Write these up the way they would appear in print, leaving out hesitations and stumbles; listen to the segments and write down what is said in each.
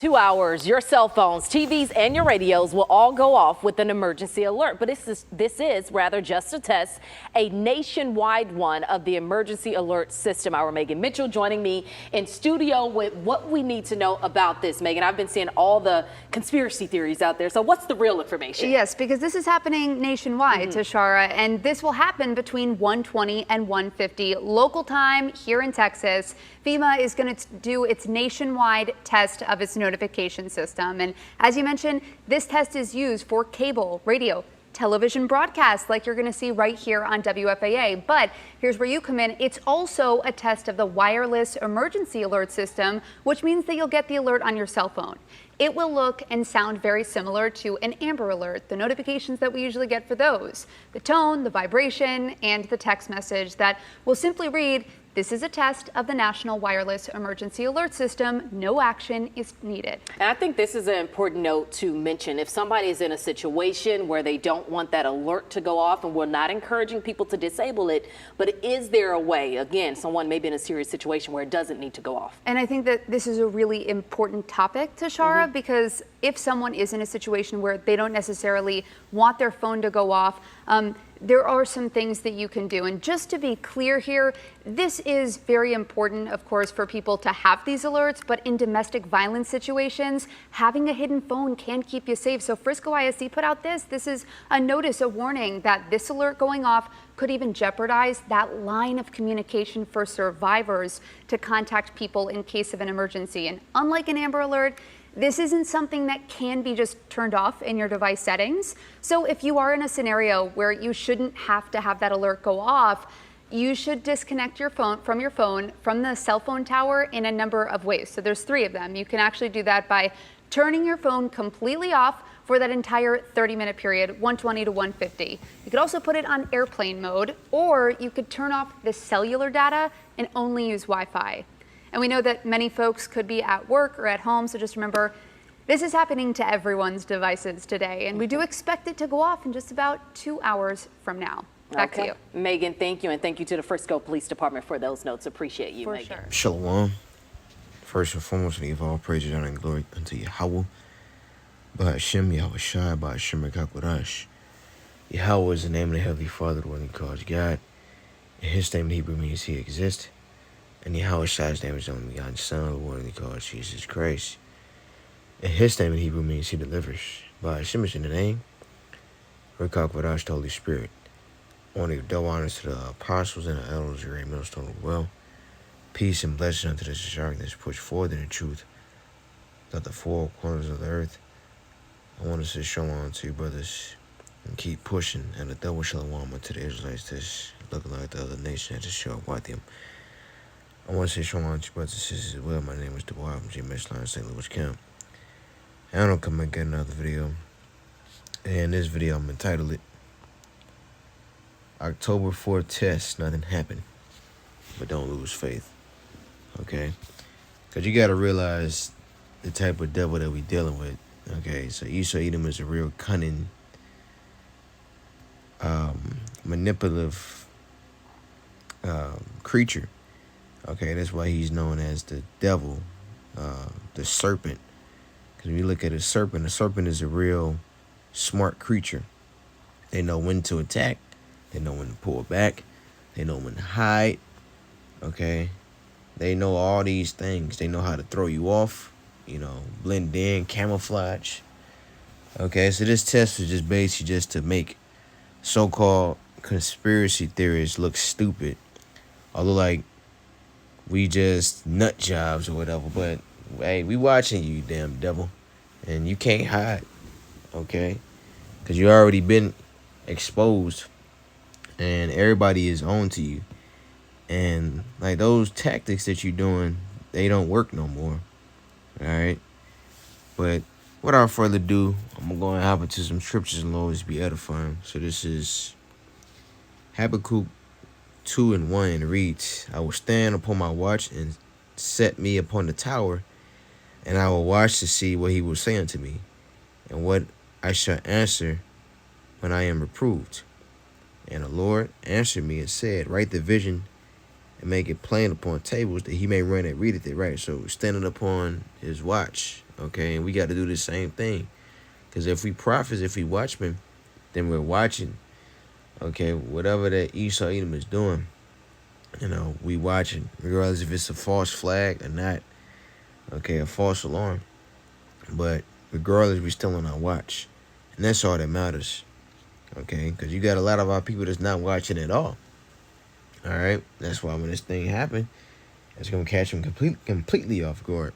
2 hours, your cell phones, TVs, and your radios will all go off with an emergency alert. But this is rather just a test, a nationwide one of the emergency alert system. Our Megan Mitchell joining me in studio with what we need to know about this. Megan, I've been seeing all the conspiracy theories out there. So what's the real information? Yes, because this is happening nationwide, Tashara, and this will happen between 1:20 and 1:50 local time here in Texas. FEMA is going to do its nationwide test of its notification system. And as you mentioned, this test is used for cable, radio, television broadcasts like you're going to see right here on WFAA. But here's where you come in. It's also a test of the wireless emergency alert system, which means that you'll get the alert on your cell phone. It will look and sound very similar to an Amber Alert, the notifications that we usually get for those. The tone, the vibration, and the text message that will simply read, "This is a test of the National Wireless Emergency Alert System. No action is needed." And I think this is an important note to mention. If somebody is in a situation where they don't want that alert to go off, and we're not encouraging people to disable it, but is there a way, again, someone may be in a serious situation where it doesn't need to go off? And I think that this is a really important topic, Tashara, because if someone is in a situation where they don't necessarily want their phone to go off, there are some things that you can do. And just to be clear here, this is very important, of course, for people to have these alerts, but in domestic violence situations, having a hidden phone can keep you safe. So Frisco ISD put out this is a notice, a warning that this alert going off could even jeopardize that line of communication for survivors to contact people in case of an emergency. And unlike an Amber Alert, this isn't something that can be just turned off in your device settings. So if you are in a scenario where you shouldn't have to have that alert go off, you should disconnect your phone from the cell phone tower in a number of ways. So there's 3 of them. You can actually do that by turning your phone completely off for that entire 30-minute period, 1:20 to 1:50. You could also put it on airplane mode, or you could turn off the cellular data and only use Wi-Fi. And we know that many folks could be at work or at home, so just remember, this is happening to everyone's devices today, and we do expect it to go off in just about 2 hours from now. Back to you. Megan, thank you, and thank you to the Frisco Police Department for those notes. Appreciate you, Megan. Sure. Shalom. First and foremost, we give all praise and glory unto Yahweh. Ba'ashem Yahweh Shai, Ba'ashem Rekakwadash. Yahweh is the name of the Heavenly Father, the one he calls God. And his name in Hebrew means he exists. And Yahweh Shai's name is the only begotten Son, the one he calls Jesus Christ. And his name in Hebrew means he delivers. Ba'ashem is in the name. Rekakwadash, the Holy Spirit. I want to give double honors to the apostles and the elders of Millstone as well. Peace and blessing unto this shark that's pushed forward in the truth of the 4 corners of the earth. I want to say shalom to you brothers and keep pushing, and a double shalom unto the Israelites that's looking like the other nation that just show up with them. I want to say shalom to you brothers and sisters as well. My name is Dubois from GMS Line, St. Louis Camp. And I'm going to come and get another video. And this video I'm entitled it October 4th test, nothing happened. But don't lose faith. Okay? Because you got to realize the type of devil that we dealing with. Okay? So Esau Edom is a real cunning, manipulative creature. Okay? That's why he's known as the devil, the serpent. Because when you look at the serpent is a real smart creature. They know when to attack. They know when to pull back. They know when to hide. Okay? They know all these things. They know how to throw you off. You know, blend in, camouflage. Okay? So this test was just basically just to make so-called conspiracy theorists look stupid. Although, like, we just nut jobs or whatever. But, hey, we watching you, damn devil. And you can't hide. Okay? Because you already been exposed. And everybody is on to you. And, like, those tactics that you're doing, they don't work no more. Alright? But, without further ado, I'm going to go and hop into some scriptures and always be edifying. So this is Habakkuk 2:1, and it reads, I will stand upon my watch and set me upon the tower, and I will watch to see what he will say unto me, and what I shall answer when I am reproved. And the Lord answered me and said, write the vision and make it plain upon tables, that he may run and readeth it. Right? So standing upon his watch Okay, and we got to do the same thing. Because if we prophets, if we watchmen, then we're watching. Okay, whatever that Esau Edom is doing, we watching, regardless if it's a false flag or not. Okay, a false alarm. But regardless, we still on our watch. And that's all that matters. Okay, because you got a lot of our people that's not watching at all. All right, that's why when this thing happened, it's gonna catch them completely off guard.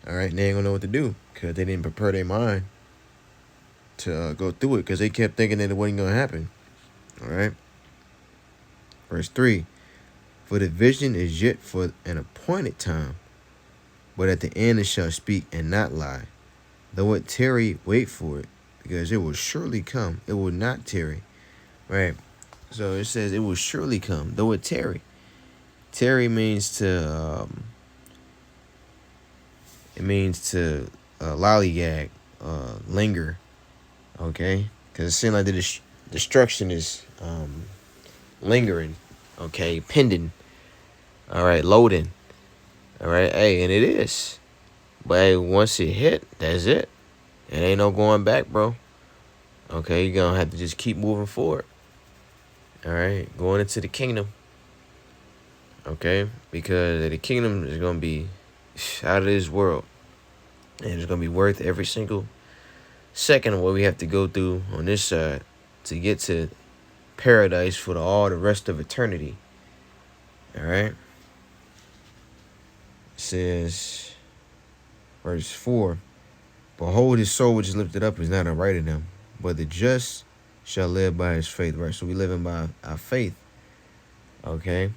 All right, they ain't gonna know what to do because they didn't prepare their mind to go through it because they kept thinking that it wasn't gonna happen. All right, verse 3: For the vision is yet for an appointed time, but at the end it shall speak and not lie. Though it tarry, wait for it, because it will surely come. It will not tarry. Right. So it says it will surely come, though it tarry. Tarry means to lollygag, linger. Okay, because it seems like the destruction is lingering. Okay, pending. All right, loading. All right, hey, and it is. But hey, once it hit, that's it. It ain't no going back, bro. Okay, you're gonna have to just keep moving forward. All right, going into the kingdom. Okay, because the kingdom is gonna be out of this world, and it's gonna be worth every single second of what we have to go through on this side to get to paradise for all the rest of eternity. All right. It says, verse 4: Behold, his soul which is lifted up is not upright in him, but the just shall live by his faith. Right, so we living by our faith. Okay.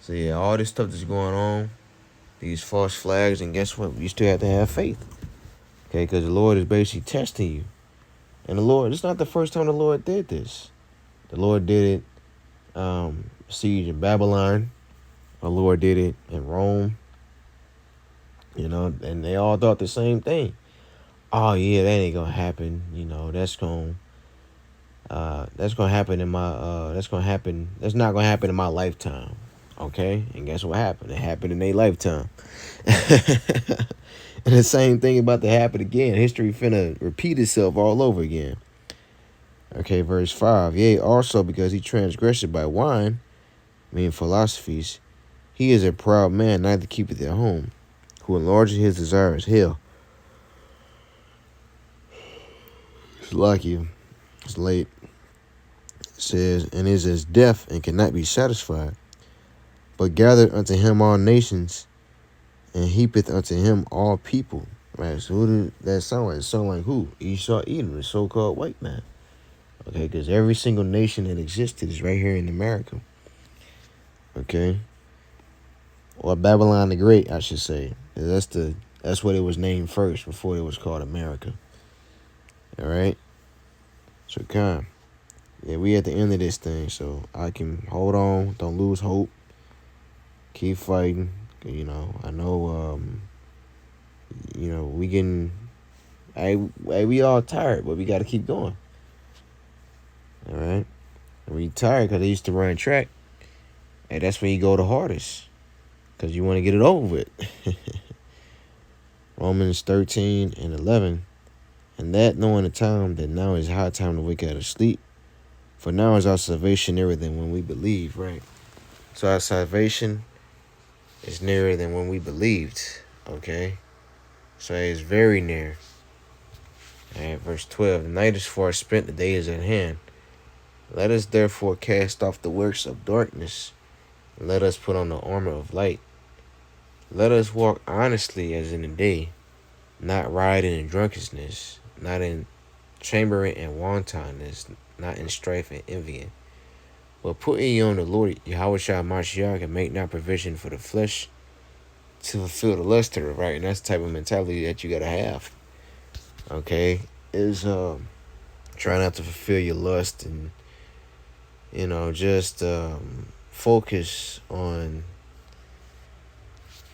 So yeah, all this stuff that's going on, these false flags, and guess what? You still have to have faith. Okay, because the Lord is basically testing you. And the Lord, it's not the first time the Lord did this. The Lord did it, siege in Babylon. The Lord did it in Rome. And they all thought the same thing. Oh yeah, that ain't gonna happen. That's gonna happen in my that's not gonna happen in my lifetime. Okay, and guess what happened? It happened in their lifetime. And the same thing about to happen again. History finna repeat itself all over again. Okay, verse 5. Yea, also because he transgressed by wine, meaning philosophies, he is a proud man, neither keepeth at home, who enlarges his desires. Hell. It's lucky. It's late. It says, and is as deaf and cannot be satisfied, but gathered unto him all nations, and heapeth unto him all people. Right, so who did that sound like? It sound like who? Esau Edom, the so-called white man. Okay, because every single nation that existed is right here in America. Okay, or Babylon the Great, I should say. That's what it was named first before it was called America. All right, so yeah, we at the end of this thing, so I can hold on, don't lose hope, keep fighting. I know, we getting, we all tired, but we got to keep going. All right, and we tired because I used to run track, and that's when you go the hardest, because you want to get it over with. Romans 13:11, and that knowing the time that now is high time to wake out of sleep, for now is our salvation nearer than when we believe. Right, so our salvation is nearer than when we believed. Okay, so it's very near. All right, verse 12, the night is far spent, the day is at hand. Let us therefore cast off the works of darkness, and let us put on the armor of light. Let us walk honestly as in the day, not riding in drunkenness, not in chambering and wantonness, not in strife and envying. But put ye on the Lord Yahushua Mashiach, and make not provision for the flesh to fulfill the lust of it, right? And that's the type of mentality that you gotta have. Okay, is try not to fulfill your lust, and just focus on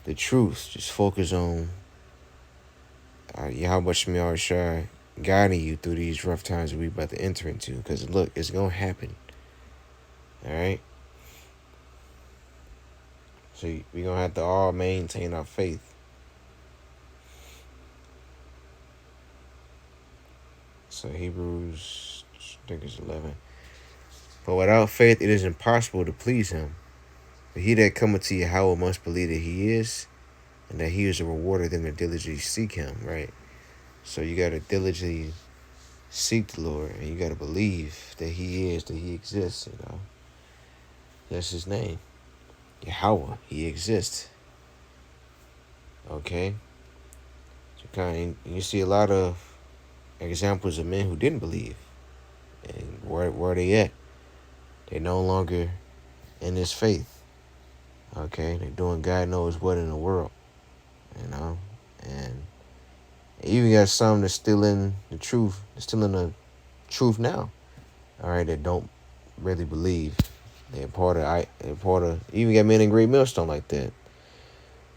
the truth. Just focus on Yahweh Shai guiding you through these rough times that we about to enter into. Because look, it's gonna happen. All right. So we're gonna have to all maintain our faith. So Hebrews, I think it's 11. But without faith, it is impossible to please him. But he that cometh to Yahweh must believe that he is, and that he is a rewarder of them that diligently seek him, right? So you got to diligently seek the Lord, and you got to believe that he is, that he exists, you know. That's his name. Yahweh, he exists. Okay? So you see a lot of examples of men who didn't believe. And where are they at? They no longer in this faith. Okay? They're doing God knows what in the world. You know? And you even got some that's still in the truth. They're still in the truth now. All right? That don't really believe. They're part of, you even got men in Great Millstone like that.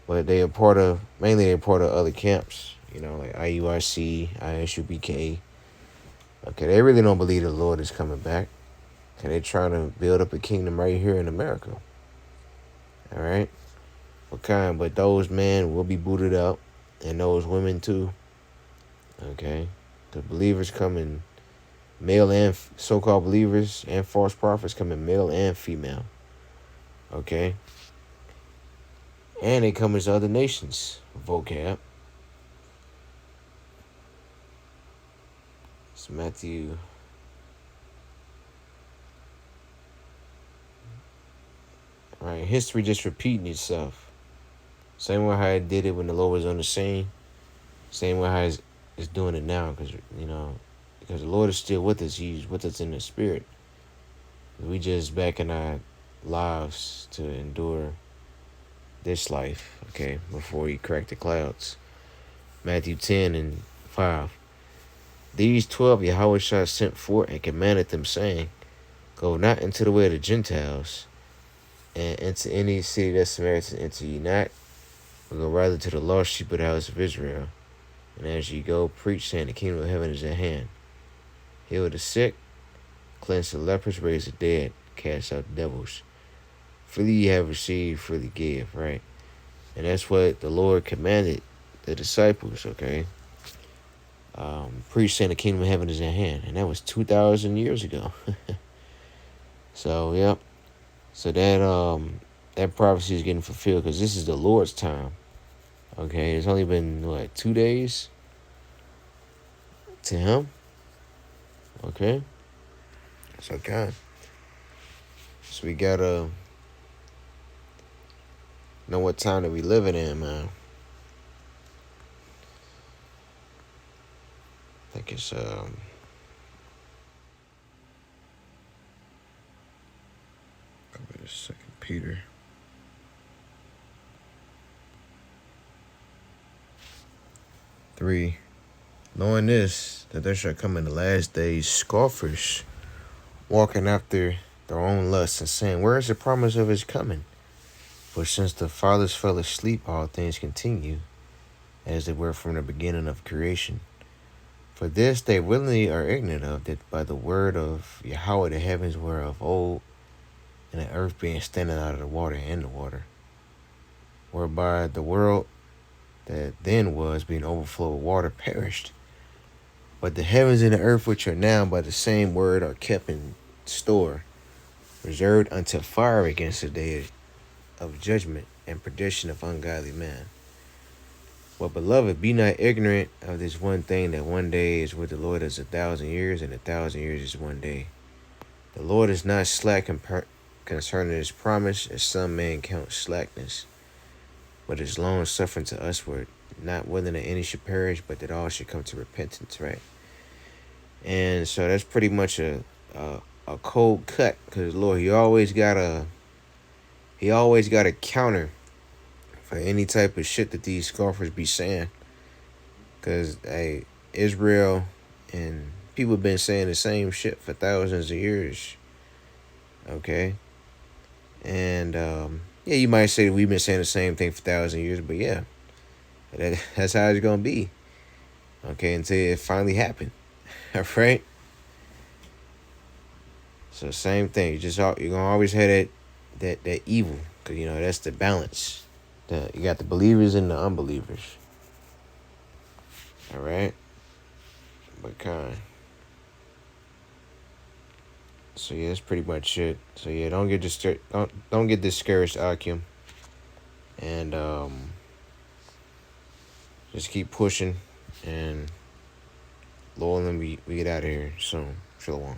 But mainly they're part of other camps. You know, like IUIC, ISUBK. Okay, they really don't believe the Lord is coming back. Okay, they're trying to build up a kingdom right here in America. All right? But those men will be booted out, and those women too. Okay? The believers come in male and so-called believers and false prophets come in male and female. Okay? And they come as other nations, vocab. It's Matthew. Right, history just repeating itself. Same way how it did it when the Lord was on the scene. Same way how it's doing it now, because the Lord is still with us. He's with us in the spirit. We just back in our lives to endure this life, okay, before he cracked the clouds. Matthew 10:5. These 12 Yahushua sent forth and commanded them, saying, Go not into the way of the Gentiles, and into any city that Samaritans enter ye not, but go rather to the lost sheep of the house of Israel. And as ye go, preach, saying, The kingdom of heaven is at hand. Heal the sick, cleanse the lepers, raise the dead, cast out devils. Freely ye have received, freely give, right? And that's what the Lord commanded the disciples, okay? Preach, saying the kingdom of heaven is at hand. And that was 2,000 years ago. So, yep. So that prophecy is getting fulfilled because this is the Lord's time. Okay, it's only been, 2 days to him? Okay. So, God. So we gotta know what time that we living in, man. I think it's probably 2 Peter. Three. Knowing this, that there shall come in the last days scoffers, walking after their own lusts, and saying, Where is the promise of his coming? For since the fathers fell asleep, all things continue, as they were from the beginning of creation. For this they willingly are ignorant of, that by the word of Yahweh the heavens were of old, and the earth being standing out of the water and the water, whereby the world that then was, being overflowed with water, perished. But the heavens and the earth, which are now by the same word, are kept in store, reserved unto fire against the day of judgment and perdition of ungodly man. But, beloved, be not ignorant of this one thing, that one day is with the Lord as 1,000 years, and 1,000 years is one day. The Lord is not slack concerning his promise, as some men count slackness, but is long suffering to usward, not willing that any should perish, but that all should come to repentance, right? And so that's pretty much a cold cut, because Lord, he always got a counter for any type of shit that these scoffers be saying. Because, hey, Israel and people have been saying the same shit for thousands of years. Okay? And, yeah, you might say that we've been saying the same thing for 1,000 years, but yeah, that's how it's going to be. Okay, until it finally happened. All right? So, same thing. You're going to always have that evil, because, that's the balance. You got the believers and the unbelievers. All right? But kind. So yeah, that's pretty much it. So yeah, don't get discouraged, Akim, and just keep pushing, and Lord, and we get out of here soon. Shalom.